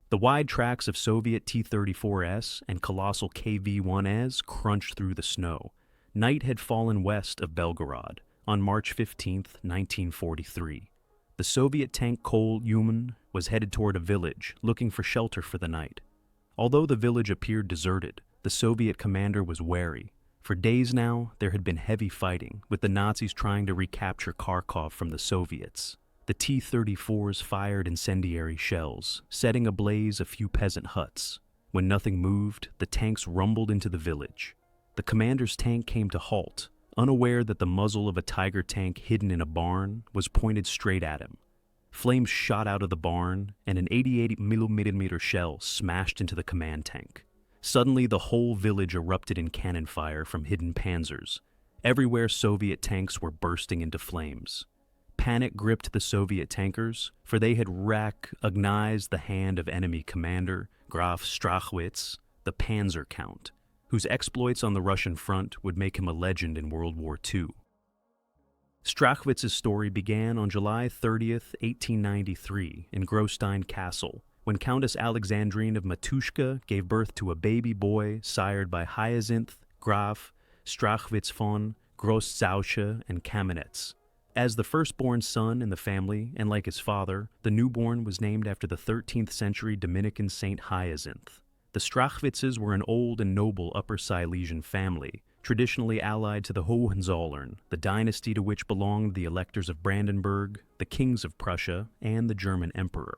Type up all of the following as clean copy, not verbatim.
The wide tracks of Soviet T-34S and colossal KV-1S crunched through the snow. Night had fallen west of Belgorod on March 15, 1943. The Soviet tank Kol Yuman was headed toward a village, looking for shelter for the night. Although the village appeared deserted, the Soviet commander was wary. For days now, there had been heavy fighting, with the Nazis trying to recapture Kharkov from the Soviets. The T-34s fired incendiary shells, setting ablaze a few peasant huts. When nothing moved, the tanks rumbled into the village. The commander's tank came to halt, unaware that the muzzle of a Tiger tank hidden in a barn was pointed straight at him. Flames shot out of the barn, and an 88mm shell smashed into the command tank. Suddenly, the whole village erupted in cannon fire from hidden panzers. Everywhere, Soviet tanks were bursting into flames. Panic gripped the Soviet tankers, for they had recognized the hand of enemy commander Graf Strachwitz, the Panzer Count, whose exploits on the Russian front would make him a legend in World War II. Strachwitz's story began on July 30, 1893, in Grostein Castle, when Countess Alexandrine of Matushka gave birth to a baby boy sired by Hyacinth, Graf, Strachwitz von Großzausche and Kamenetz. As the firstborn son in the family, and like his father, the newborn was named after the 13th century Dominican Saint Hyacinth. The Strachwitzes were an old and noble Upper Silesian family, traditionally allied to the Hohenzollern, the dynasty to which belonged the electors of Brandenburg, the kings of Prussia, and the German emperor.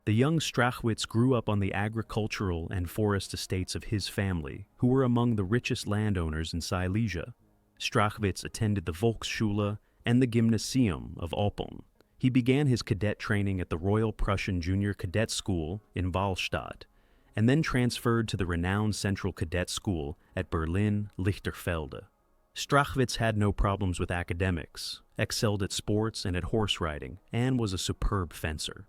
The young Strachwitz grew up on the agricultural and forest estates of his family, who were among the richest landowners in Silesia. Strachwitz attended the Volksschule and the Gymnasium of Oppeln. He began his cadet training at the Royal Prussian Junior Cadet School in Wahlstatt, and then transferred to the renowned Central Cadet School at Berlin-Lichterfelde. Strachwitz had no problems with academics, excelled at sports and at horse riding, and was a superb fencer.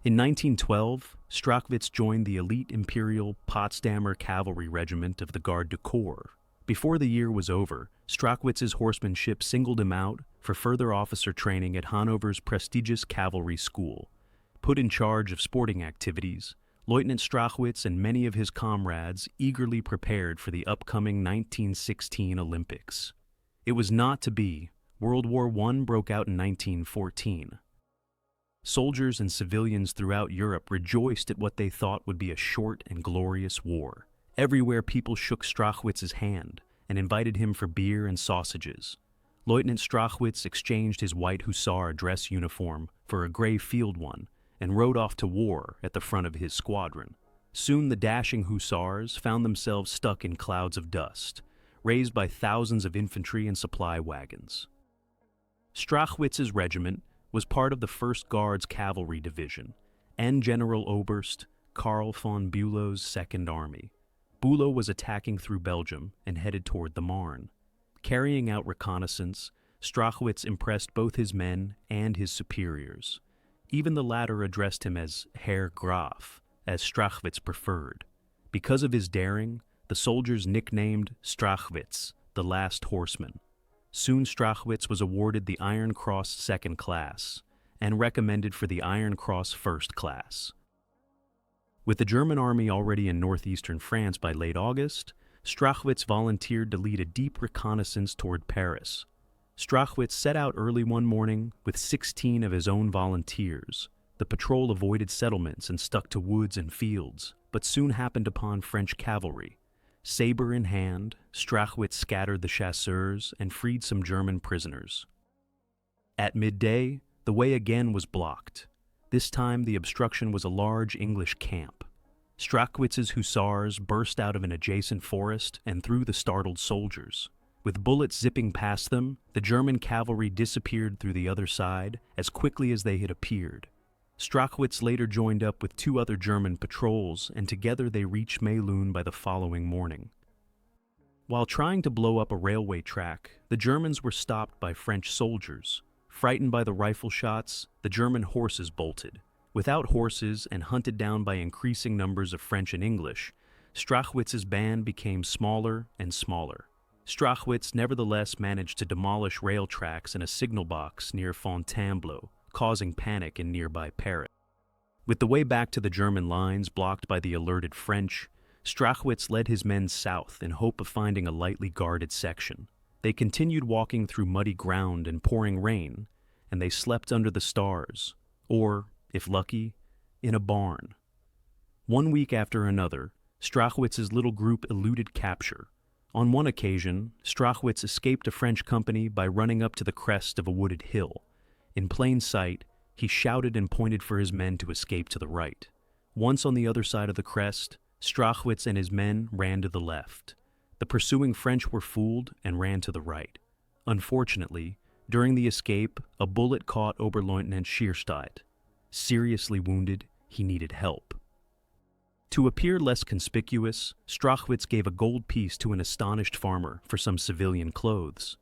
In 1912, Strachwitz joined the elite Imperial Potsdamer Cavalry Regiment of the Garde du Corps. Before the year was over, Strachwitz's horsemanship singled him out for further officer training at Hanover's prestigious cavalry school. Put in charge of sporting activities, Lieutenant Strachwitz and many of his comrades eagerly prepared for the upcoming 1916 Olympics. It was not to be. World War I broke out in 1914. Soldiers and civilians throughout Europe rejoiced at what they thought would be a short and glorious war. Everywhere people shook Strachwitz's hand and invited him for beer and sausages. Lieutenant Strachwitz exchanged his white hussar dress uniform for a gray field one and rode off to war at the front of his squadron. Soon the dashing hussars found themselves stuck in clouds of dust, raised by thousands of infantry and supply wagons. Strachwitz's regiment was part of the 1st Guards Cavalry Division and General Oberst Karl von Bülow's 2nd Army. Bülow was attacking through Belgium and headed toward the Marne. Carrying out reconnaissance, Strachwitz impressed both his men and his superiors. Even the latter addressed him as Herr Graf, as Strachwitz preferred. Because of his daring, the soldiers nicknamed Strachwitz the Last Horseman. Soon Strachwitz was awarded the Iron Cross 2nd Class and recommended for the Iron Cross 1st Class. With the German army already in northeastern France by late August, Strachwitz volunteered to lead a deep reconnaissance toward Paris. Strachwitz set out early one morning with 16 of his own volunteers. The patrol avoided settlements and stuck to woods and fields, but soon happened upon French cavalry. Saber in hand, Strachwitz scattered the chasseurs and freed some German prisoners. At midday, the way again was blocked. This time the obstruction was a large English camp. Strachwitz's hussars burst out of an adjacent forest and threw the startled soldiers. With bullets zipping past them, the German cavalry disappeared through the other side as quickly as they had appeared. Strachwitz later joined up with 2 other German patrols, and together they reached Melun by the following morning. While trying to blow up a railway track, the Germans were stopped by French soldiers. Frightened by the rifle shots, the German horses bolted. Without horses and hunted down by increasing numbers of French and English, Strachwitz's band became smaller and smaller. Strachwitz nevertheless managed to demolish rail tracks and a signal box near Fontainebleau, causing panic in nearby Paris. With the way back to the German lines blocked by the alerted French, Strachwitz led his men south in hope of finding a lightly guarded section. They continued walking through muddy ground and pouring rain, and they slept under the stars, or, if lucky, in a barn. 1 week after another, Strachwitz's little group eluded capture. On one occasion, Strachwitz escaped a French company by running up to the crest of a wooded hill. In plain sight, he shouted and pointed for his men to escape to the right. Once on the other side of the crest, Strachwitz and his men ran to the left. The pursuing French were fooled and ran to the right. Unfortunately, during the escape, a bullet caught Oberleutnant Schierstadt. Seriously wounded, he needed help. To appear less conspicuous, Strachwitz gave a gold piece to an astonished farmer for some civilian clothes.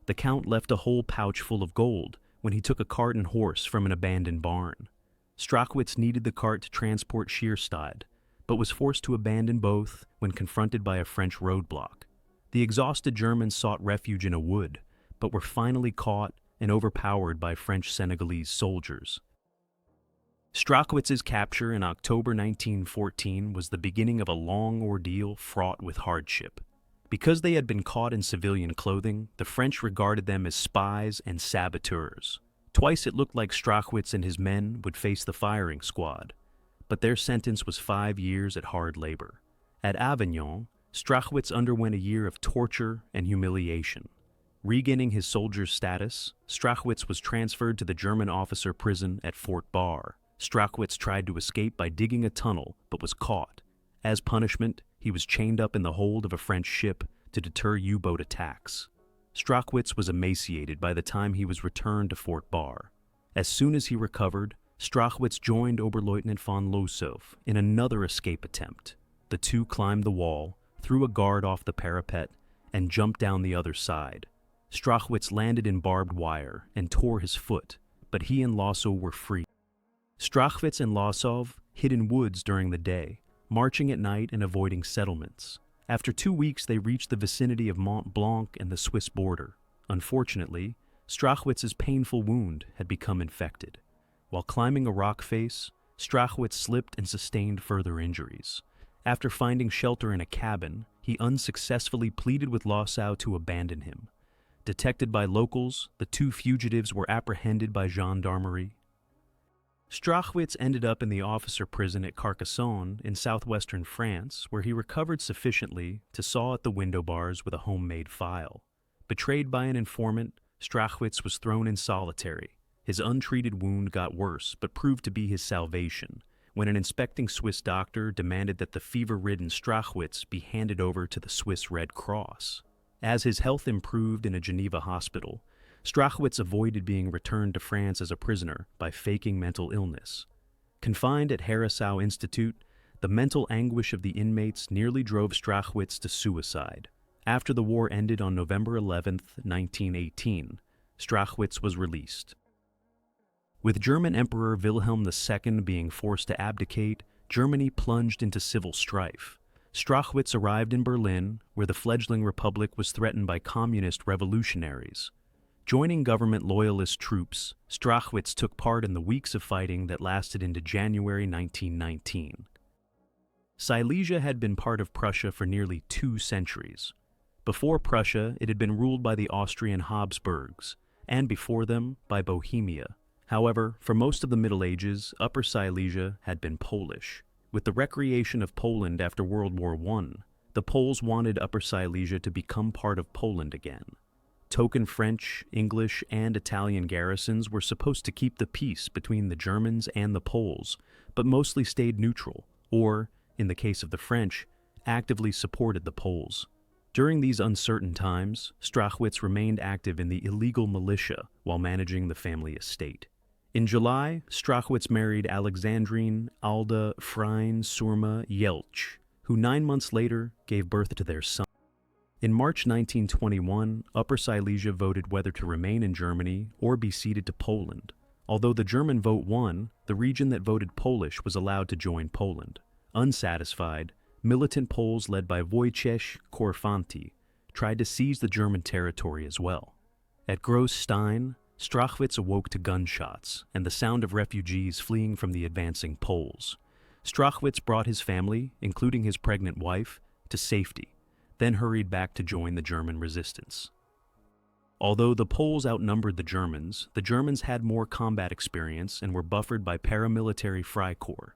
The Count left a whole pouch full of gold when he took a cart and horse from an abandoned barn. Strachwitz needed the cart to transport Schierstadt, but was forced to abandon both when confronted by a French roadblock. The exhausted Germans sought refuge in a wood, but were finally caught and overpowered by French-Senegalese soldiers. Strachwitz's capture in October 1914 was the beginning of a long ordeal fraught with hardship. Because they had been caught in civilian clothing, the French regarded them as spies and saboteurs. Twice it looked like Strachwitz and his men would face the firing squad, but their sentence was 5 years at hard labor. At Avignon, Strachwitz underwent a year of torture and humiliation. Regaining his soldier's status, Strachwitz was transferred to the German officer prison at Fort Barre. Strachwitz tried to escape by digging a tunnel, but was caught. As punishment, he was chained up in the hold of a French ship to deter U-boat attacks. Strachwitz was emaciated by the time he was returned to Fort Barre. As soon as he recovered, Strachwitz joined Oberleutnant von Lossow in another escape attempt. The two climbed the wall, threw a guard off the parapet, and jumped down the other side. Strachwitz landed in barbed wire and tore his foot, but he and Lossow were free. Strachwitz and Lossow hid in woods during the day, marching at night and avoiding settlements. After 2 weeks, they reached the vicinity of Mont Blanc and the Swiss border. Unfortunately, Strachwitz's painful wound had become infected. While climbing a rock face, Strachwitz slipped and sustained further injuries. After finding shelter in a cabin, he unsuccessfully pleaded with Lossow to abandon him. Detected by locals, the two fugitives were apprehended by gendarmerie. Strachwitz ended up in the officer prison at Carcassonne in southwestern France, where he recovered sufficiently to saw at the window bars with a homemade file. Betrayed by an informant, Strachwitz was thrown in solitary. His untreated wound got worse, but proved to be his salvation, when an inspecting Swiss doctor demanded that the fever-ridden Strachwitz be handed over to the Swiss Red Cross. As his health improved in a Geneva hospital, Strachwitz avoided being returned to France as a prisoner by faking mental illness. Confined at Herisau Institute, the mental anguish of the inmates nearly drove Strachwitz to suicide. After the war ended on November 11, 1918, Strachwitz was released. With German Emperor Wilhelm II being forced to abdicate, Germany plunged into civil strife. Strachwitz arrived in Berlin, where the fledgling republic was threatened by communist revolutionaries. Joining government loyalist troops, Strachwitz took part in the weeks of fighting that lasted into January 1919. Silesia had been part of Prussia for nearly 2 centuries. Before Prussia, it had been ruled by the Austrian Habsburgs, and before them, by Bohemia. However, for most of the Middle Ages, Upper Silesia had been Polish. With the recreation of Poland after World War I, the Poles wanted Upper Silesia to become part of Poland again. Token French, English, and Italian garrisons were supposed to keep the peace between the Germans and the Poles, but mostly stayed neutral, or, in the case of the French, actively supported the Poles. During these uncertain times, Strachwitz remained active in the illegal militia while managing the family estate. In July, Strachwitz married Alexandrine Alda Frein Surma Jelch, who 9 months later gave birth to their son. In March 1921, Upper Silesia voted whether to remain in Germany or be ceded to Poland. Although the German vote won, the region that voted Polish was allowed to join Poland. Unsatisfied, militant Poles led by Wojciech Korfanty tried to seize the German territory as well. At Gross Stein, Strachwitz awoke to gunshots and the sound of refugees fleeing from the advancing Poles. Strachwitz brought his family, including his pregnant wife, to safety, then hurried back to join the German resistance. Although the Poles outnumbered the Germans had more combat experience and were buffered by paramilitary Freikorps.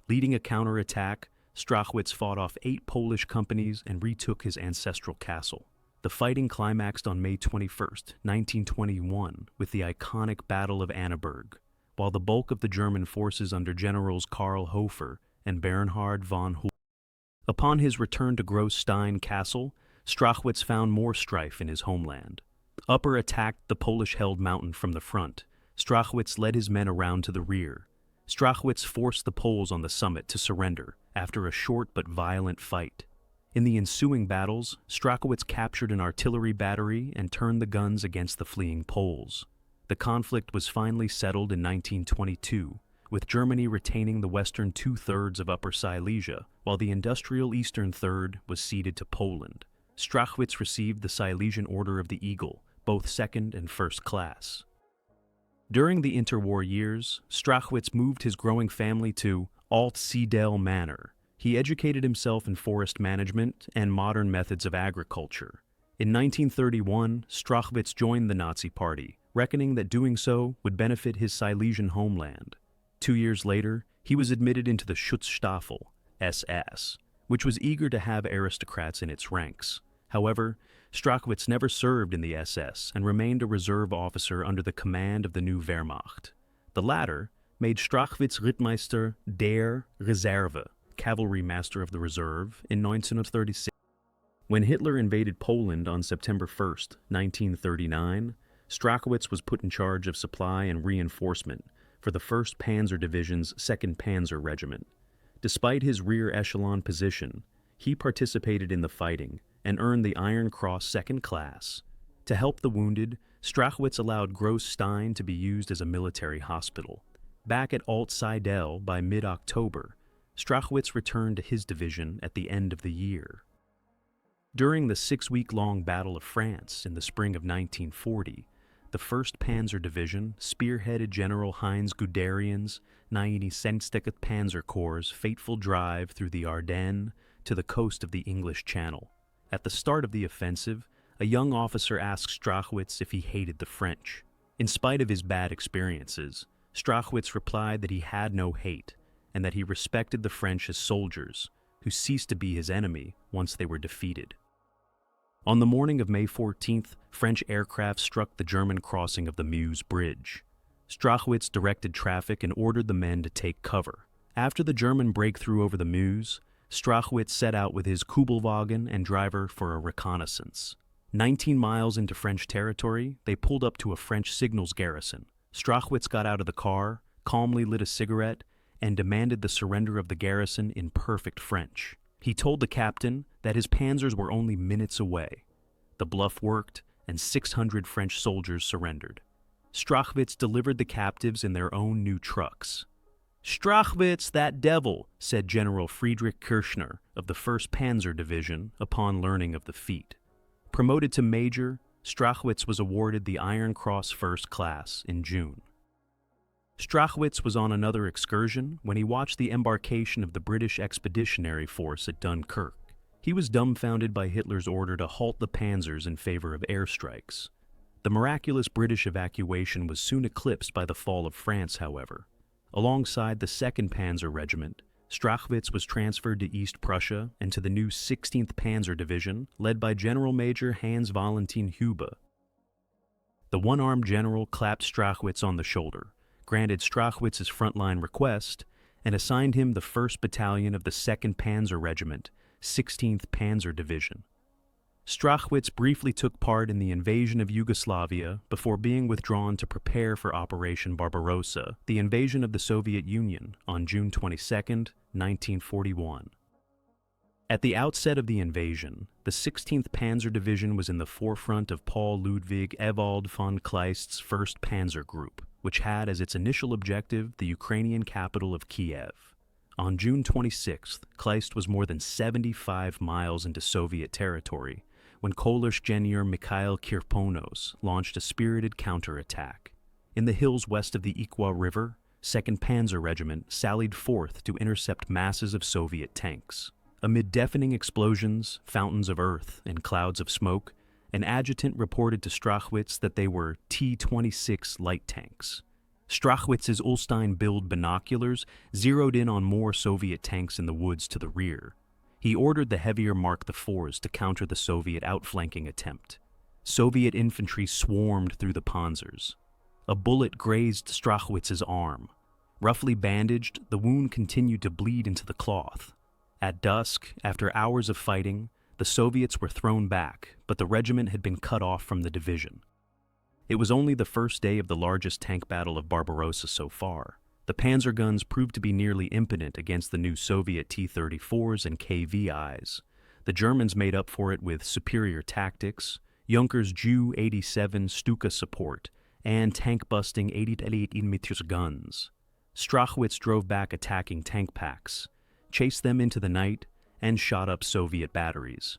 Leading a counterattack, Strachwitz fought off 8 Polish companies and retook his ancestral castle. The fighting climaxed on May 21, 1921, with the iconic Battle of Annaberg, while the bulk of the German forces under Generals Karl Hofer and Bernhard von Hull. Upon his return to Großstein Castle, Strachwitz found more strife in his homeland. Upper attacked the Polish-held mountain from the front. Strachwitz led his men around to the rear. Strachwitz forced the Poles on the summit to surrender after a short but violent fight. In the ensuing battles, Strachwitz captured an artillery battery and turned the guns against the fleeing Poles. The conflict was finally settled in 1922, with Germany retaining the western 2/3 of Upper Silesia, while the industrial eastern third was ceded to Poland. Strachwitz received the Silesian Order of the Eagle, both second and first class. During the interwar years, Strachwitz moved his growing family to Alt-Seedel Manor. He educated himself in forest management and modern methods of agriculture. In 1931, Strachwitz joined the Nazi Party, reckoning that doing so would benefit his Silesian homeland. 2 years later, he was admitted into the Schutzstaffel, SS, which was eager to have aristocrats in its ranks. However, Strachwitz never served in the SS and remained a reserve officer under the command of the new Wehrmacht. The latter made Strachwitz Rittmeister der Reserve, cavalry master of the reserve, in 1936. When Hitler invaded Poland on September 1, 1939, Strachwitz was put in charge of supply and reinforcement for the 1st Panzer Division's 2nd Panzer Regiment. Despite his rear echelon position, he participated in the fighting and earned the Iron Cross 2nd class. To help the wounded, Strachwitz allowed Großstein to be used as a military hospital. Back at Alt-Seidel by mid-October, Strachwitz returned to his division at the end of the year. During the 6-week-long Battle of France in the spring of 1940, the 1st Panzer Division spearheaded General Heinz Guderian's 96. Panzer Corps' fateful drive through the Ardennes to the coast of the English Channel. At the start of the offensive, a young officer asked Strachwitz if he hated the French. In spite of his bad experiences, Strachwitz replied that he had no hate and that he respected the French as soldiers, who ceased to be his enemy once they were defeated. On the morning of May 14th, French aircraft struck the German crossing of the Meuse Bridge. Strachwitz directed traffic and ordered the men to take cover. After the German breakthrough over the Meuse, Strachwitz set out with his Kubelwagen and driver for a reconnaissance. 19 miles into French territory, they pulled up to a French signals garrison. Strachwitz got out of the car, calmly lit a cigarette, and demanded the surrender of the garrison in perfect French. He told the captain that his panzers were only minutes away. The bluff worked, and 600 French soldiers surrendered. Strachwitz delivered the captives in their own new trucks. "Strachwitz, that devil," said General Friedrich Kirchner of the 1st Panzer Division upon learning of the feat. Promoted to major, Strachwitz was awarded the Iron Cross 1st class in June. Strachwitz was on another excursion when he watched the embarkation of the British Expeditionary Force at Dunkirk. He was dumbfounded by Hitler's order to halt the panzers in favor of airstrikes. The miraculous British evacuation was soon eclipsed by the fall of France, however. Alongside the 2nd Panzer Regiment, Strachwitz was transferred to East Prussia and to the new 16th Panzer Division, led by General Major Hans Valentin Hube. The one-armed general clapped Strachwitz on the shoulder, granted Strachwitz's frontline request, and assigned him the 1st Battalion of the 2nd Panzer Regiment, 16th Panzer Division. Strachwitz briefly took part in the invasion of Yugoslavia before being withdrawn to prepare for Operation Barbarossa, the invasion of the Soviet Union, on June 22, 1941. At the outset of the invasion, the 16th Panzer Division was in the forefront of Paul Ludwig Ewald von Kleist's 1st Panzer Group, which had as its initial objective the Ukrainian capital of Kiev. On June 26th, Kleist was more than 75 miles into Soviet territory when Kolarsch-General Mikhail Kirponos launched a spirited counterattack. In the hills west of the Ikwa River, 2nd Panzer Regiment sallied forth to intercept masses of Soviet tanks. Amid deafening explosions, fountains of earth, and clouds of smoke, an adjutant reported to Strachwitz that they were T-26 light tanks. Strachwitz's Ulstein-build binoculars zeroed in on more Soviet tanks in the woods to the rear. He ordered the heavier Mark IVs to counter the Soviet outflanking attempt. Soviet infantry swarmed through the panzers. A bullet grazed Strachwitz's arm. Roughly bandaged, the wound continued to bleed into the cloth. At dusk, after hours of fighting, the Soviets were thrown back, but the regiment had been cut off from the division. It was only the first day of the largest tank battle of Barbarossa so far. The panzer guns proved to be nearly impotent against the new Soviet T-34s and KVIs. The Germans made up for it with superior tactics, Junkers Ju-87 Stuka support, and tank-busting 88 mm guns. Strachwitz drove back attacking tank packs, chased them into the night, and shot up Soviet batteries.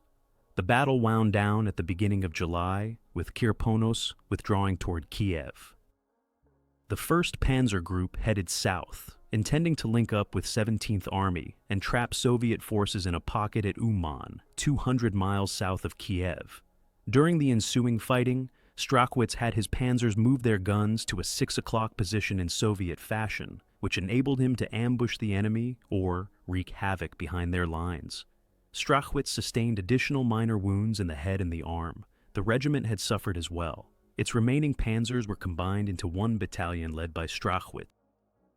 The battle wound down at the beginning of July, with Kirponos withdrawing toward Kiev. The 1st Panzer Group headed south, intending to link up with 17th Army and trap Soviet forces in a pocket at Uman, 200 miles south of Kiev. During the ensuing fighting, Strachwitz had his panzers move their guns to a 6 o'clock position in Soviet fashion, which enabled him to ambush the enemy or wreak havoc behind their lines. Strachwitz sustained additional minor wounds in the head and the arm. The regiment had suffered as well. Its remaining panzers were combined into one battalion led by Strachwitz.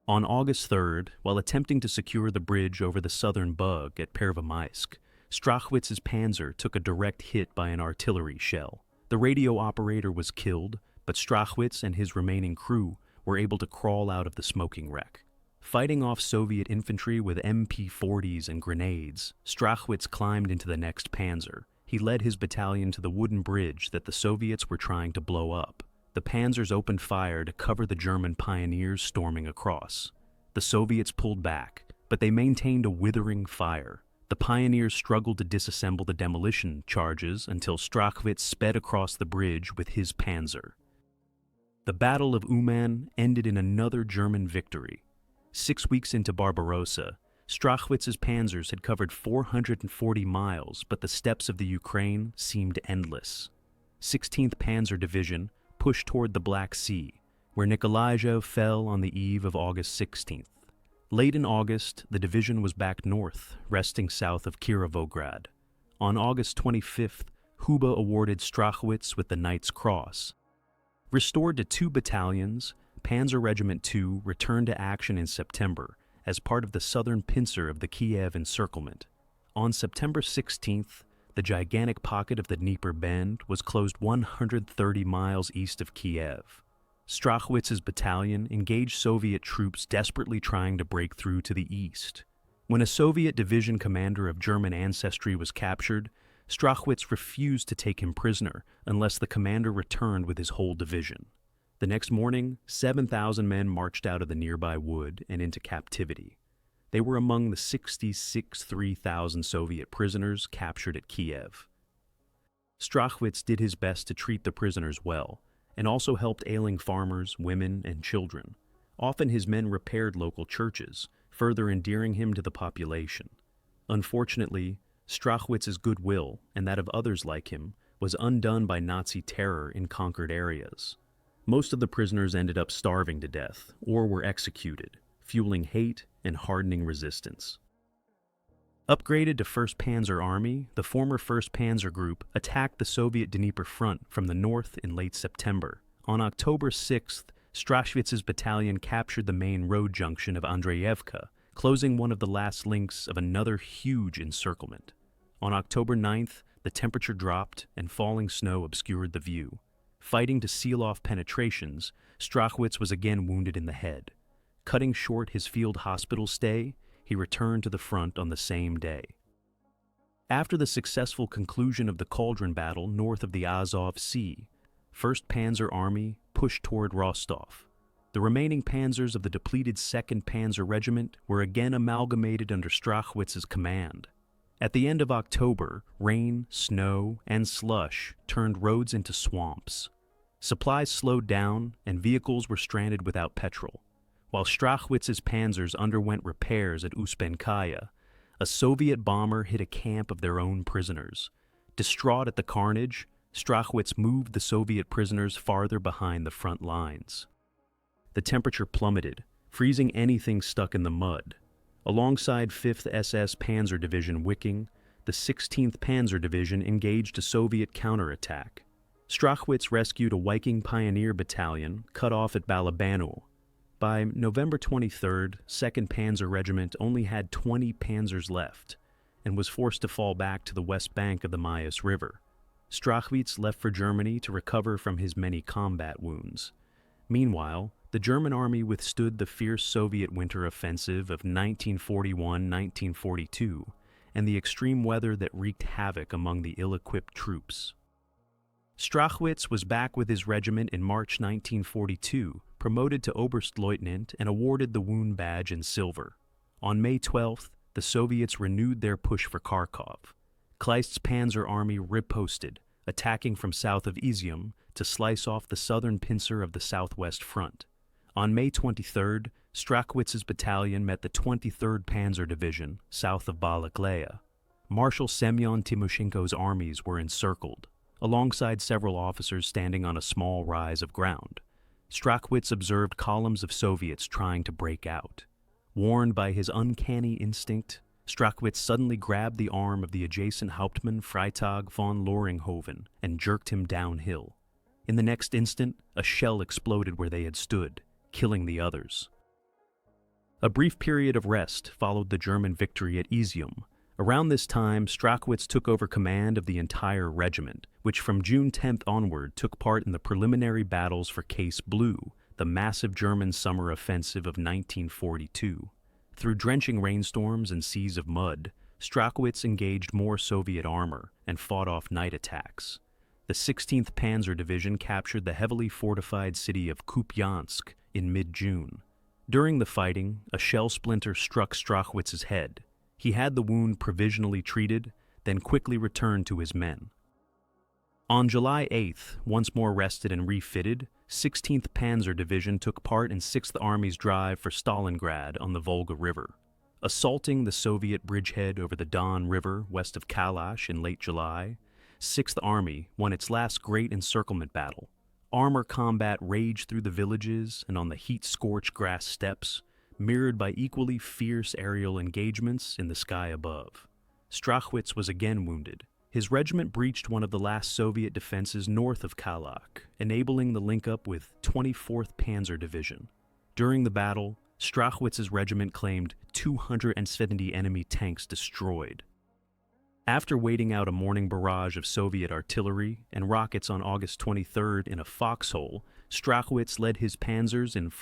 On August 3rd, while attempting to secure the bridge over the southern Bug at Pervomaisk, Strachwitz's panzer took a direct hit by an artillery shell. The radio operator was killed, but Strachwitz and his remaining crew were able to crawl out of the smoking wreck. Fighting off Soviet infantry with MP-40s and grenades, Strachwitz climbed into the next panzer. He led his battalion to the wooden bridge that the Soviets were trying to blow up. The panzers opened fire to cover the German pioneers storming across. The Soviets pulled back, but they maintained a withering fire. The pioneers struggled to disassemble the demolition charges until Strachwitz sped across the bridge with his panzer. The Battle of Uman ended in another German victory. 6 weeks into Barbarossa, Strachwitz's panzers had covered 440 miles, but the steppes of the Ukraine seemed endless. 16th Panzer Division pushed toward the Black Sea, where Nikolaev fell on the eve of August 16th. Late in August, the division was back north, resting south of Kirovograd. On August 25th, Huba awarded Strachwitz with the Knight's Cross. Restored to 2 battalions, Panzer Regiment 2 returned to action in September as part of the southern pincer of the Kiev encirclement. On September 16th, the gigantic pocket of the Dnieper Bend was closed 130 miles east of Kiev. Strachwitz's battalion engaged Soviet troops desperately trying to break through to the east. When a Soviet division commander of German ancestry was captured, Strachwitz refused to take him prisoner unless the commander returned with his whole division. The next morning, 7,000 men marched out of the nearby wood and into captivity. They were among the 63,000 Soviet prisoners captured at Kiev. Strachwitz did his best to treat the prisoners well, and also helped ailing farmers, women, and children. Often his men repaired local churches, further endearing him to the population. Unfortunately, Strachwitz's goodwill, and that of others like him, was undone by Nazi terror in conquered areas. Most of the prisoners ended up starving to death or were executed, fueling hate and hardening resistance. Upgraded to 1st Panzer Army, the former 1st Panzer Group attacked the Soviet Dnieper front from the north in late September. On October 6th, Strachwitz's battalion captured the main road junction of Andreyevka, closing one of the last links of another huge encirclement. On October 9th, the temperature dropped and falling snow obscured the view. Fighting to seal off penetrations, Strachwitz was again wounded in the head. Cutting short his field hospital stay, he returned to the front on the same day. After the successful conclusion of the Cauldron Battle north of the Azov Sea, 1st Panzer Army pushed toward Rostov. The remaining panzers of the depleted 2nd Panzer Regiment were again amalgamated under Strachwitz's command. At the end of October, rain, snow, and slush turned roads into swamps. Supplies slowed down, and vehicles were stranded without petrol. While Strachwitz's panzers underwent repairs at Uspenkaya, a Soviet bomber hit a camp of their own prisoners. Distraught at the carnage, Strachwitz moved the Soviet prisoners farther behind the front lines. The temperature plummeted, freezing anything stuck in the mud. Alongside 5th SS Panzer Division Wiking, the 16th Panzer Division engaged a Soviet counterattack. Strachwitz rescued a Viking Pioneer Battalion cut off at Balabano. By November 23rd, 2nd Panzer Regiment only had 20 panzers left and was forced to fall back to the west bank of the Mayas River. Strachwitz left for Germany to recover from his many combat wounds. Meanwhile, the German army withstood the fierce Soviet winter offensive of 1941-1942 and the extreme weather that wreaked havoc among the ill-equipped troops. Strachwitz was back with his regiment in March 1942, promoted to Oberstleutnant and awarded the Wound Badge in silver. On May 12th, the Soviets renewed their push for Kharkov. Kleist's Panzer Army riposted, attacking from south of Izium to slice off the southern pincer of the Southwest Front. On May 23rd, Strachwitz's battalion met the 23rd Panzer Division, south of Balakleya. Marshal Semyon Timoshenko's armies were encircled, alongside several officers standing on a small rise of ground. Strachwitz observed columns of Soviets trying to break out. Warned by his uncanny instinct, Strachwitz suddenly grabbed the arm of the adjacent Hauptmann Freitag von Loringhoven and jerked him downhill. In the next instant, a shell exploded where they had stood, killing the others. A brief period of rest followed the German victory at Izium. Around this time, Strachwitz took over command of the entire regiment, which from June 10th onward took part in the preliminary battles for Case Blue, the massive German summer offensive of 1942. Through drenching rainstorms and seas of mud, Strachwitz engaged more Soviet armor and fought off night attacks. The 16th Panzer Division captured the heavily fortified city of Kupiansk in mid-June. During the fighting, a shell splinter struck Strachwitz's head. He had the wound provisionally treated, then quickly returned to his men. On July 8th, once more rested and refitted, 16th Panzer Division took part in 6th Army's drive for Stalingrad on the Volga River. Assaulting the Soviet bridgehead over the Don River west of Kalash in late July, 6th Army won its last great encirclement battle. Armor combat raged through the villages and on the heat-scorched grass steppes, mirrored by equally fierce aerial engagements in the sky above. Strachwitz was again wounded. His regiment breached one of the last Soviet defenses north of Kalach, enabling the link-up with 24th Panzer Division. During the battle, Strachwitz's regiment claimed 270 enemy tanks destroyed. After waiting out a morning barrage of Soviet artillery and rockets on August 23rd in a foxhole, Strachwitz led his panzers in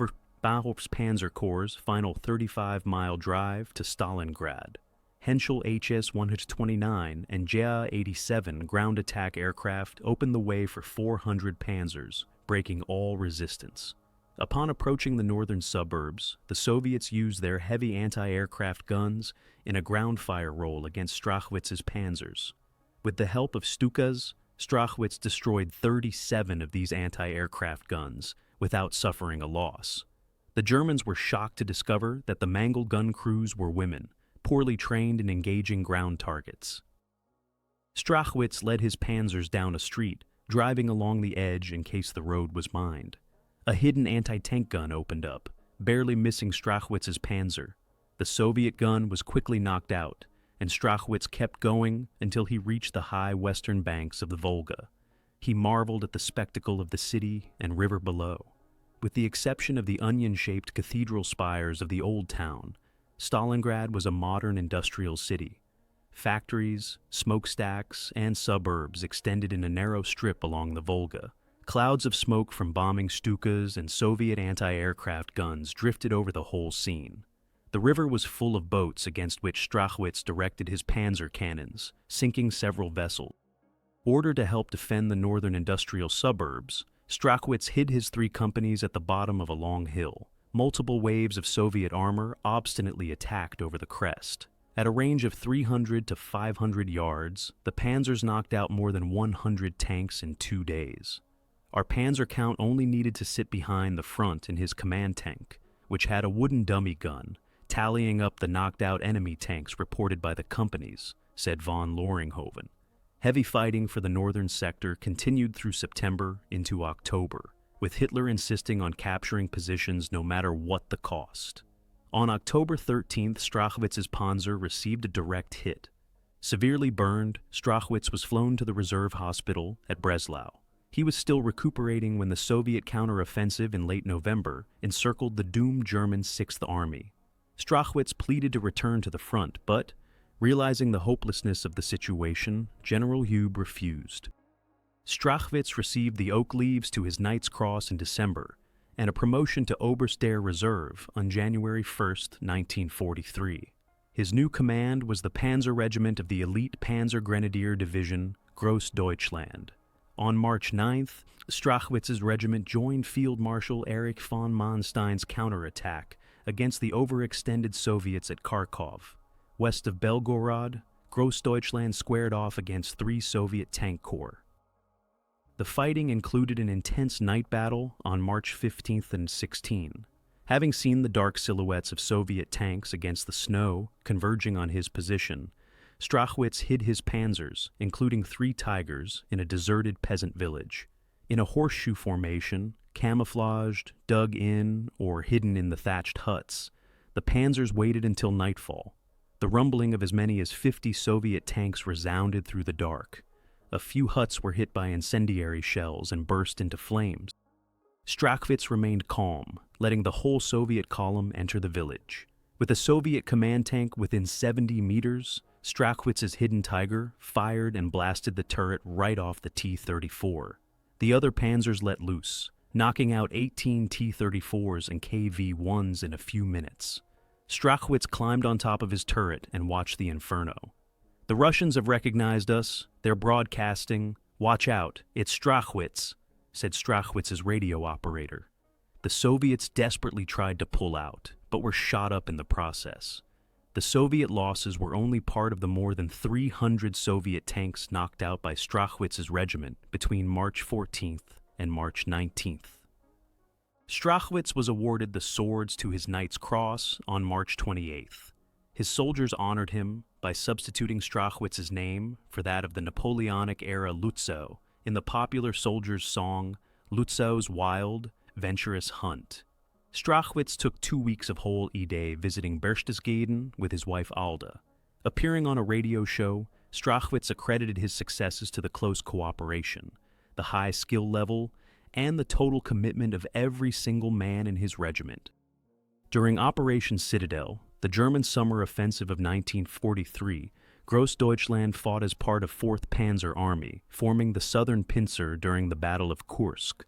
Baum's Panzer Corps' final 35-mile drive to Stalingrad. Henschel HS-129 and JA-87 ground attack aircraft opened the way for 400 panzers, breaking all resistance. Upon approaching the northern suburbs, the Soviets used their heavy anti-aircraft guns in a ground fire role against Strachwitz's panzers. With the help of Stukas, Strachwitz destroyed 37 of these anti-aircraft guns without suffering a loss. The Germans were shocked to discover that the mangled gun crews were women, poorly trained in engaging ground targets. Strachwitz led his panzers down a street, driving along the edge in case the road was mined. A hidden anti-tank gun opened up, barely missing Strachwitz's panzer. The Soviet gun was quickly knocked out, and Strachwitz kept going until he reached the high western banks of the Volga. He marveled at the spectacle of the city and river below. With the exception of the onion-shaped cathedral spires of the old town, Stalingrad was a modern industrial city. Factories, smokestacks, and suburbs extended in a narrow strip along the Volga. Clouds of smoke from bombing Stukas and Soviet anti-aircraft guns drifted over the whole scene. The river was full of boats against which Strachwitz directed his panzer cannons, sinking several vessels. Ordered to help defend the northern industrial suburbs, Strachwitz hid his 3 companies at the bottom of a long hill. Multiple waves of Soviet armor obstinately attacked over the crest. At a range of 300 to 500 yards, the Panzers knocked out more than 100 tanks in 2 days. Our Panzer Count only needed to sit behind the front in his command tank, which had a wooden dummy gun, tallying up the knocked-out enemy tanks reported by the companies, said von Loringhoven. Heavy fighting for the northern sector continued through September into October, with Hitler insisting on capturing positions no matter what the cost. On October 13th, Strachwitz's Panzer received a direct hit. Severely burned, Strachwitz was flown to the reserve hospital at Breslau. He was still recuperating when the Soviet counteroffensive in late November encircled the doomed German Sixth Army. Strachwitz pleaded to return to the front, but, realizing the hopelessness of the situation, General Hube refused. Strachwitz received the Oak Leaves to his Knight's Cross in December, and a promotion to Oberst der Reserve on January 1, 1943. His new command was the Panzer Regiment of the Elite Panzer Grenadier Division, Großdeutschland. On March 9th, Strachwitz's regiment joined Field Marshal Erich von Manstein's counterattack against the overextended Soviets at Kharkov. West of Belgorod, Großdeutschland squared off against 3 Soviet tank corps. The fighting included an intense night battle on March 15th and 16. Having seen the dark silhouettes of Soviet tanks against the snow converging on his position, Strachwitz hid his panzers, including 3 Tigers, in a deserted peasant village. In a horseshoe formation, camouflaged, dug in, or hidden in the thatched huts, the panzers waited until nightfall. The rumbling of as many as 50 Soviet tanks resounded through the dark. A few huts were hit by incendiary shells and burst into flames. Strachwitz remained calm, letting the whole Soviet column enter the village. With a Soviet command tank within 70 meters, Strachwitz's hidden Tiger fired and blasted the turret right off the T-34. The other panzers let loose, knocking out 18 T-34s and KV-1s in a few minutes. Strachwitz climbed on top of his turret and watched the inferno. "The Russians have recognized us. They're broadcasting. Watch out, it's Strachwitz," said Strachwitz's radio operator. The Soviets desperately tried to pull out, but were shot up in the process. The Soviet losses were only part of the more than 300 Soviet tanks knocked out by Strachwitz's regiment between March 14th and March 19th. Strachwitz was awarded the swords to his Knight's Cross on March 28th. His soldiers honored him by substituting Strachwitz's name for that of the Napoleonic-era Lutzow in the popular soldier's song Lutzow's Wild, Venturous Hunt. Strachwitz took 2 weeks of whole E-Day visiting Berchtesgaden with his wife Alda. Appearing on a radio show, Strachwitz accredited his successes to the close cooperation, the high skill level, and the total commitment of every single man in his regiment. During Operation Citadel, the German summer offensive of 1943, Großdeutschland fought as part of 4th Panzer Army, forming the southern pincer during the Battle of Kursk.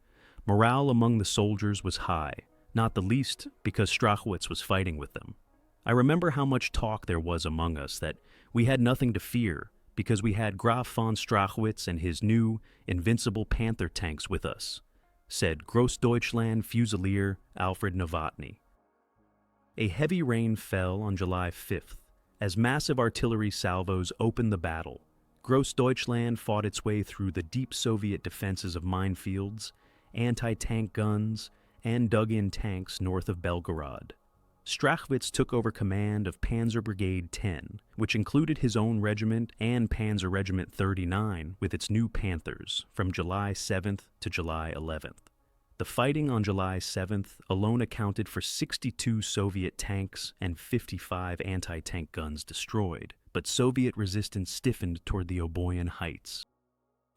Morale among the soldiers was high, not the least because Strachwitz was fighting with them. I remember how much talk there was among us that we had nothing to fear because we had Graf von Strachwitz and his new, invincible Panther tanks with us, said Großdeutschland Fusilier Alfred Novotny. A heavy rain fell on July 5th as massive artillery salvos opened the battle. Großdeutschland fought its way through the deep Soviet defenses of minefields, anti-tank guns, and dug-in tanks north of Belgorod. Strachwitz took over command of Panzer Brigade 10, which included his own regiment and Panzer Regiment 39 with its new Panthers from July 7th to July 11th. The fighting on July 7th alone accounted for 62 Soviet tanks and 55 anti-tank guns destroyed, but Soviet resistance stiffened toward the Oboyan Heights.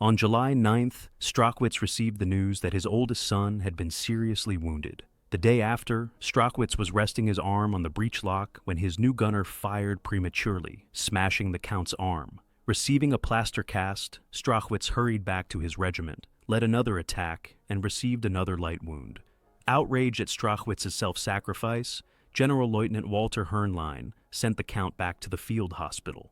On July 9th, Strachwitz received the news that his oldest son had been seriously wounded. The day after, Strachwitz was resting his arm on the breech lock when his new gunner fired prematurely, smashing the Count's arm. Receiving a plaster cast, Strachwitz hurried back to his regiment, led another attack, and received another light wound. Outraged at Strachwitz's self-sacrifice, General Lieutenant Walter Hernlein sent the Count back to the field hospital.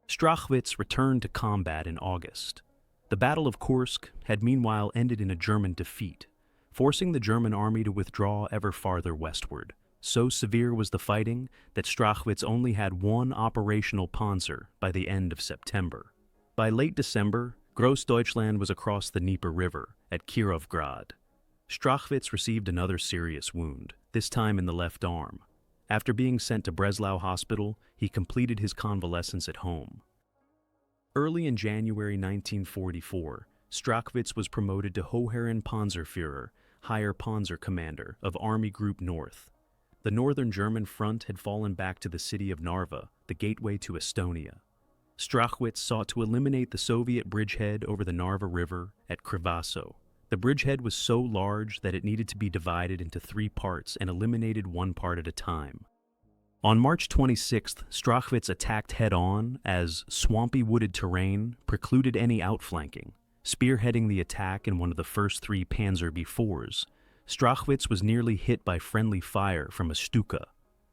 Strachwitz returned to combat in August. The Battle of Kursk had meanwhile ended in a German defeat, forcing the German army to withdraw ever farther westward. So severe was the fighting that Strachwitz only had one operational panzer by the end of September. By late December, Großdeutschland was across the Dnieper River at Kirovgrad. Strachwitz received another serious wound, this time in the left arm. After being sent to Breslau Hospital, he completed his convalescence at home. Early in January 1944, Strachwitz was promoted to Hochherren Panzerführer, Higher Panzer Commander of Army Group North. The northern German front had fallen back to the city of Narva, the gateway to Estonia. Strachwitz sought to eliminate the Soviet bridgehead over the Narva River at Krivaso. The bridgehead was so large that it needed to be divided into 3 parts and eliminated one part at a time. On March 26th, Strachwitz attacked head-on as swampy wooded terrain precluded any outflanking. Spearheading the attack in one of the first 3 Panzer B4s, Strachwitz was nearly hit by friendly fire from a Stuka.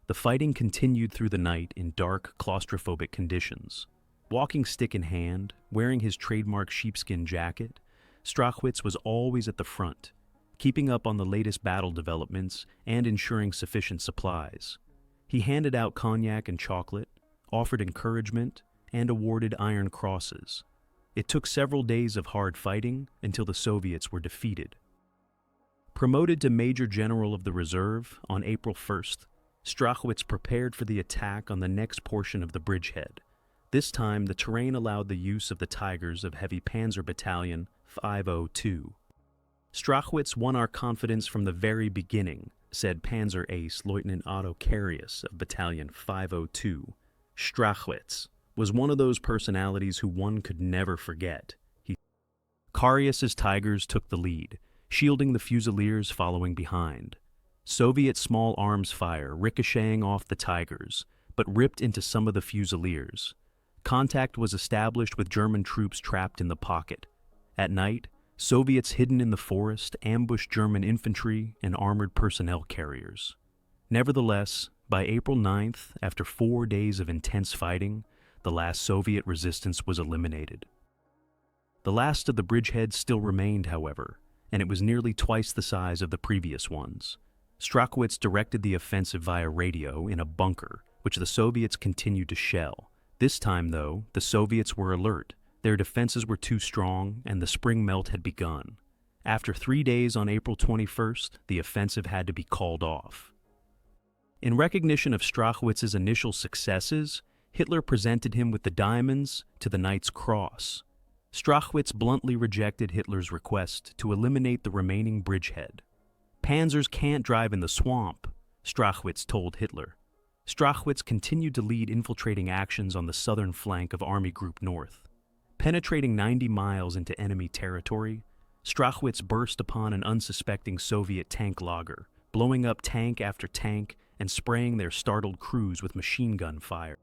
The fighting continued through the night in dark, claustrophobic conditions. Walking stick in hand, wearing his trademark sheepskin jacket, Strachwitz was always at the front, keeping up on the latest battle developments and ensuring sufficient supplies. He handed out cognac and chocolate, offered encouragement, and awarded Iron Crosses. It took several days of hard fighting until the Soviets were defeated. Promoted to Major General of the Reserve on April 1st, Strachwitz prepared for the attack on the next portion of the bridgehead. This time, the terrain allowed the use of the Tigers of Heavy Panzer Battalion 502. Strachwitz won our confidence from the very beginning, said Panzer Ace Lieutenant Otto Carius of Battalion 502. Strachwitz was one of those personalities who one could never forget. Carius's Tigers took the lead, shielding the Fusiliers following behind. Soviet small arms fire ricocheting off the Tigers, but ripped into some of the Fusiliers. Contact was established with German troops trapped in the pocket. At night, Soviets hidden in the forest ambushed German infantry and armored personnel carriers. Nevertheless, by April 9th, after 4 days of intense fighting, the last Soviet resistance was eliminated. The last of the bridgeheads still remained, however, and it was nearly twice the size of the previous ones. Strachwitz directed the offensive via radio in a bunker, which the Soviets continued to shell. This time, though, the Soviets were alert. Their defenses were too strong, and the spring melt had begun. After 3 days on April 21st, the offensive had to be called off. In recognition of Strachwitz's initial successes, Hitler presented him with the diamonds to the Knight's Cross. Strachwitz bluntly rejected Hitler's request to eliminate the remaining bridgehead. Panzers can't drive in the swamp, Strachwitz told Hitler. Strachwitz continued to lead infiltrating actions on the southern flank of Army Group North. Penetrating 90 miles into enemy territory, Strachwitz burst upon an unsuspecting Soviet tank logger, blowing up tank after tank and spraying their startled crews with machine gun fire.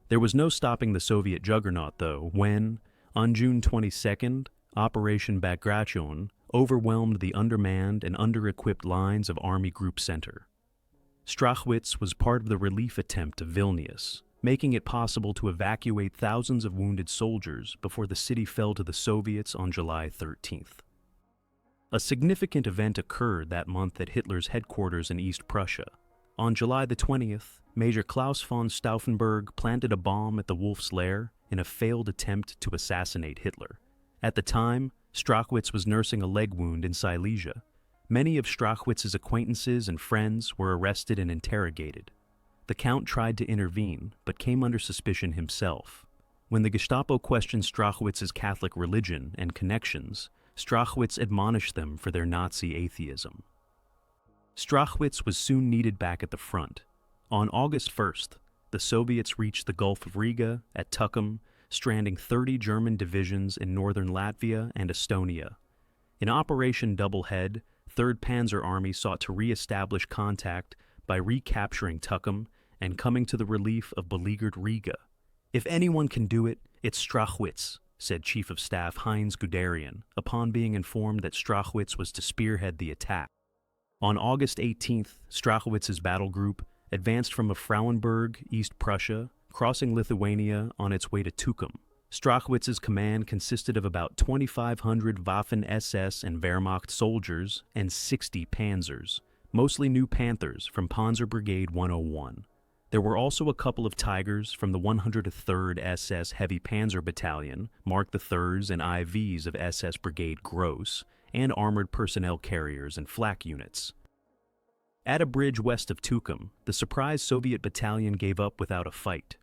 There was no stopping the Soviet juggernaut, though, when, on June 22nd, Operation Bagration overwhelmed the undermanned and under-equipped lines of Army Group Center. Strachwitz was part of the relief attempt of Vilnius, making it possible to evacuate thousands of wounded soldiers before the city fell to the Soviets on July 13th. A significant event occurred that month at Hitler's headquarters in East Prussia. On July the 20th, Major Klaus von Stauffenberg planted a bomb at the Wolf's Lair in a failed attempt to assassinate Hitler. At the time, Strachwitz was nursing a leg wound in Silesia. Many of Strachwitz's acquaintances and friends were arrested and interrogated. The Count tried to intervene, but came under suspicion himself. When the Gestapo questioned Strachwitz's Catholic religion and connections, Strachwitz admonished them for their Nazi atheism. Strachwitz was soon needed back at the front. On August 1st, the Soviets reached the Gulf of Riga at Tukum, stranding 30 German divisions in northern Latvia and Estonia. In Operation Double Head, 3rd Panzer Army sought to re-establish contact by recapturing Tukum and coming to the relief of beleaguered Riga. "If anyone can do it, it's Strachwitz," said Chief of Staff Heinz Guderian, upon being informed that Strachwitz was to spearhead the attack. On August 18th, Strachwitz's battle group advanced from Frauenburg, East Prussia, crossing Lithuania on its way to Tukum. Strachwitz's command consisted of about 2,500 Waffen-SS and Wehrmacht soldiers and 60 panzers, mostly new Panthers from Panzer Brigade 101. There were also a couple of Tigers from the 103rd SS Heavy Panzer Battalion, Mark III's and IVs of SS Brigade Gross, and armored personnel carriers and flak units. At a bridge west of Tukum, the surprise Soviet battalion gave up without a fight.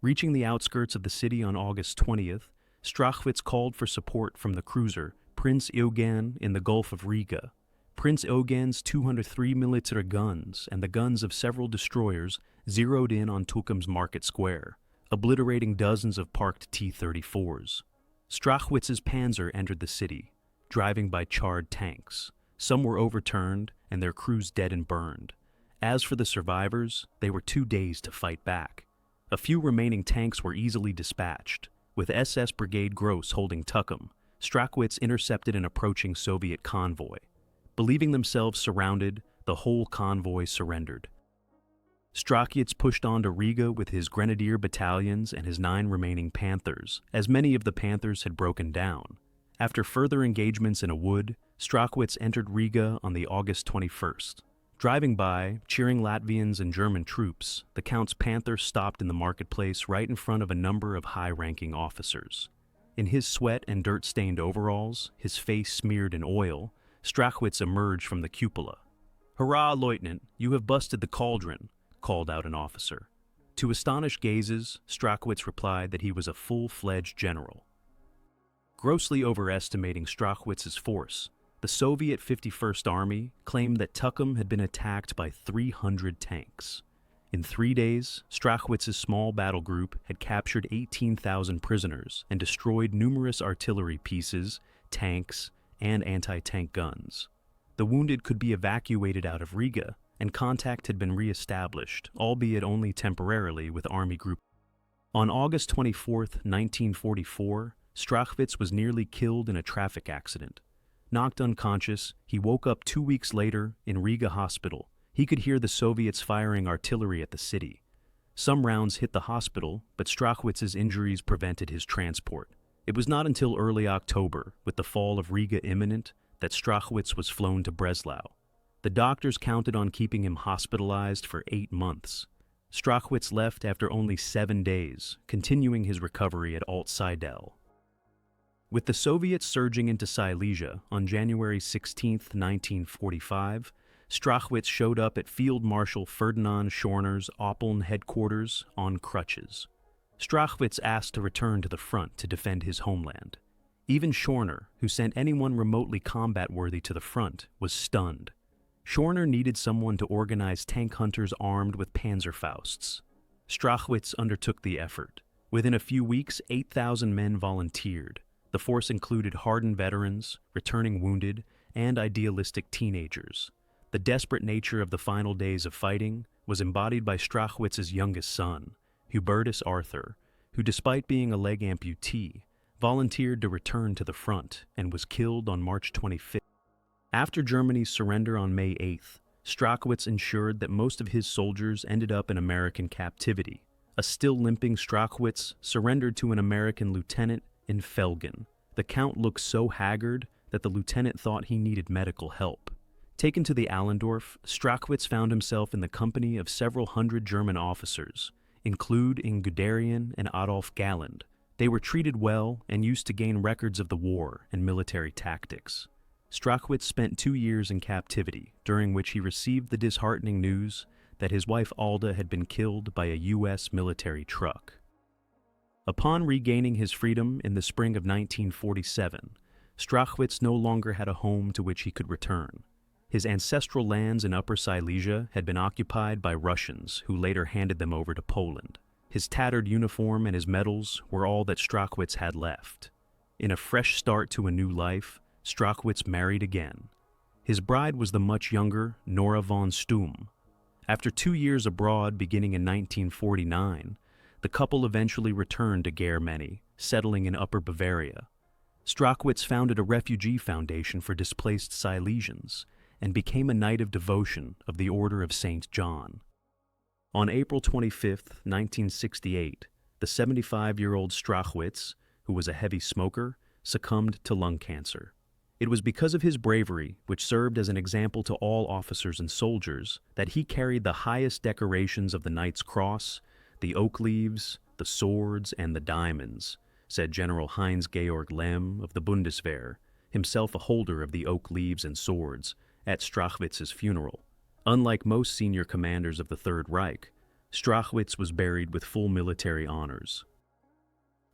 Reaching the outskirts of the city on August 20th, Strachwitz called for support from the cruiser Prince Eugen in the Gulf of Riga. Prince Eugen's 203 military guns and the guns of several destroyers zeroed in on Tukum's market square, obliterating dozens of parked T-34s. Strachwitz's panzer entered the city, driving by charred tanks. Some were overturned and their crews dead and burned. As for the survivors, they were too dazed to fight back. A few remaining tanks were easily dispatched. With SS Brigade Gross holding Tukum, Strachwitz intercepted an approaching Soviet convoy. Believing themselves surrounded, the whole convoy surrendered. Strachwitz pushed on to Riga with his grenadier battalions and his 9 remaining Panthers, as many of the Panthers had broken down. After further engagements in a wood, Strachwitz entered Riga on the August 21st. Driving by, cheering Latvians and German troops, the Count's Panther stopped in the marketplace right in front of a number of high-ranking officers. In his sweat and dirt-stained overalls, his face smeared in oil, Strachwitz emerged from the cupola. "Hurrah, Lieutenant, you have busted the cauldron," called out an officer. To astonished gazes, Strachwitz replied that he was a full-fledged general. Grossly overestimating Strachwitz's force, the Soviet 51st Army claimed that Tukum had been attacked by 300 tanks. In 3 days, Strachwitz's small battle group had captured 18,000 prisoners and destroyed numerous artillery pieces, tanks, and anti-tank guns. The wounded could be evacuated out of Riga, and contact had been re-established, albeit only temporarily, with Army Group. On August 24, 1944, Strachwitz was nearly killed in a traffic accident. Knocked unconscious, he woke up 2 weeks later in Riga Hospital. He could hear the Soviets firing artillery at the city. Some rounds hit the hospital, but Strachwitz's injuries prevented his transport. It was not until early October, with the fall of Riga imminent, that Strachwitz was flown to Breslau. The doctors counted on keeping him hospitalized for 8 months. Strachwitz left after only 7 days, continuing his recovery at Alt-Seidel. With the Soviets surging into Silesia on January 16, 1945, Strachwitz showed up at Field Marshal Ferdinand Schorner's Oppeln headquarters on crutches. Strachwitz asked to return to the front to defend his homeland. Even Schorner, who sent anyone remotely combat-worthy to the front, was stunned. Schorner needed someone to organize tank hunters armed with Panzerfausts. Strachwitz undertook the effort. Within a few weeks, 8,000 men volunteered. The force included hardened veterans, returning wounded, and idealistic teenagers. The desperate nature of the final days of fighting was embodied by Strachwitz's youngest son, Hubertus Arthur, who, despite being a leg amputee, volunteered to return to the front and was killed on March 25th. After Germany's surrender on May 8th, Strachwitz ensured that most of his soldiers ended up in American captivity. A still limping Strachwitz surrendered to an American lieutenant in Felgen. The Count looked so haggard that the lieutenant thought he needed medical help. Taken to the Allendorf, Strachwitz found himself in the company of several hundred German officers, including Guderian and Adolf Galland. They were treated well and used to gain records of the war and military tactics. Strachwitz spent 2 years in captivity, during which he received the disheartening news that his wife Alda had been killed by a U.S. military truck. Upon regaining his freedom in the spring of 1947, Strachwitz no longer had a home to which he could return. His ancestral lands in Upper Silesia had been occupied by Russians, who later handed them over to Poland. His tattered uniform and his medals were all that Strachwitz had left. In a fresh start to a new life, Strachwitz married again. His bride was the much younger Nora von Sturm. After 2 years abroad beginning in 1949, the couple eventually returned to Germany, settling in Upper Bavaria. Strachwitz founded a refugee foundation for displaced Silesians and became a Knight of Devotion of the Order of St. John. On April 25, 1968, the 75-year-old Strachwitz, who was a heavy smoker, succumbed to lung cancer. It was because of his bravery, which served as an example to all officers and soldiers, that he carried the highest decorations of the Knight's Cross, the oak leaves, the swords, and the diamonds, said General Heinz-Georg Lemm of the Bundeswehr, himself a holder of the oak leaves and swords, at Strachwitz's funeral. Unlike most senior commanders of the Third Reich, Strachwitz was buried with full military honors.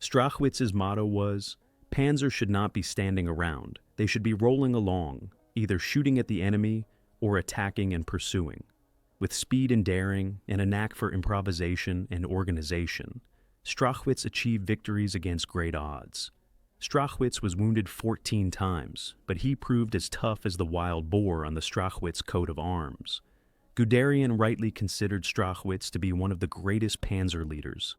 Strachwitz's motto was, "Panzer should not be standing around. They should be rolling along, either shooting at the enemy or attacking and pursuing." With speed and daring and a knack for improvisation and organization, Strachwitz achieved victories against great odds. Strachwitz was wounded 14 times, but he proved as tough as the wild boar on the Strachwitz coat of arms. Guderian rightly considered Strachwitz to be one of the greatest panzer leaders.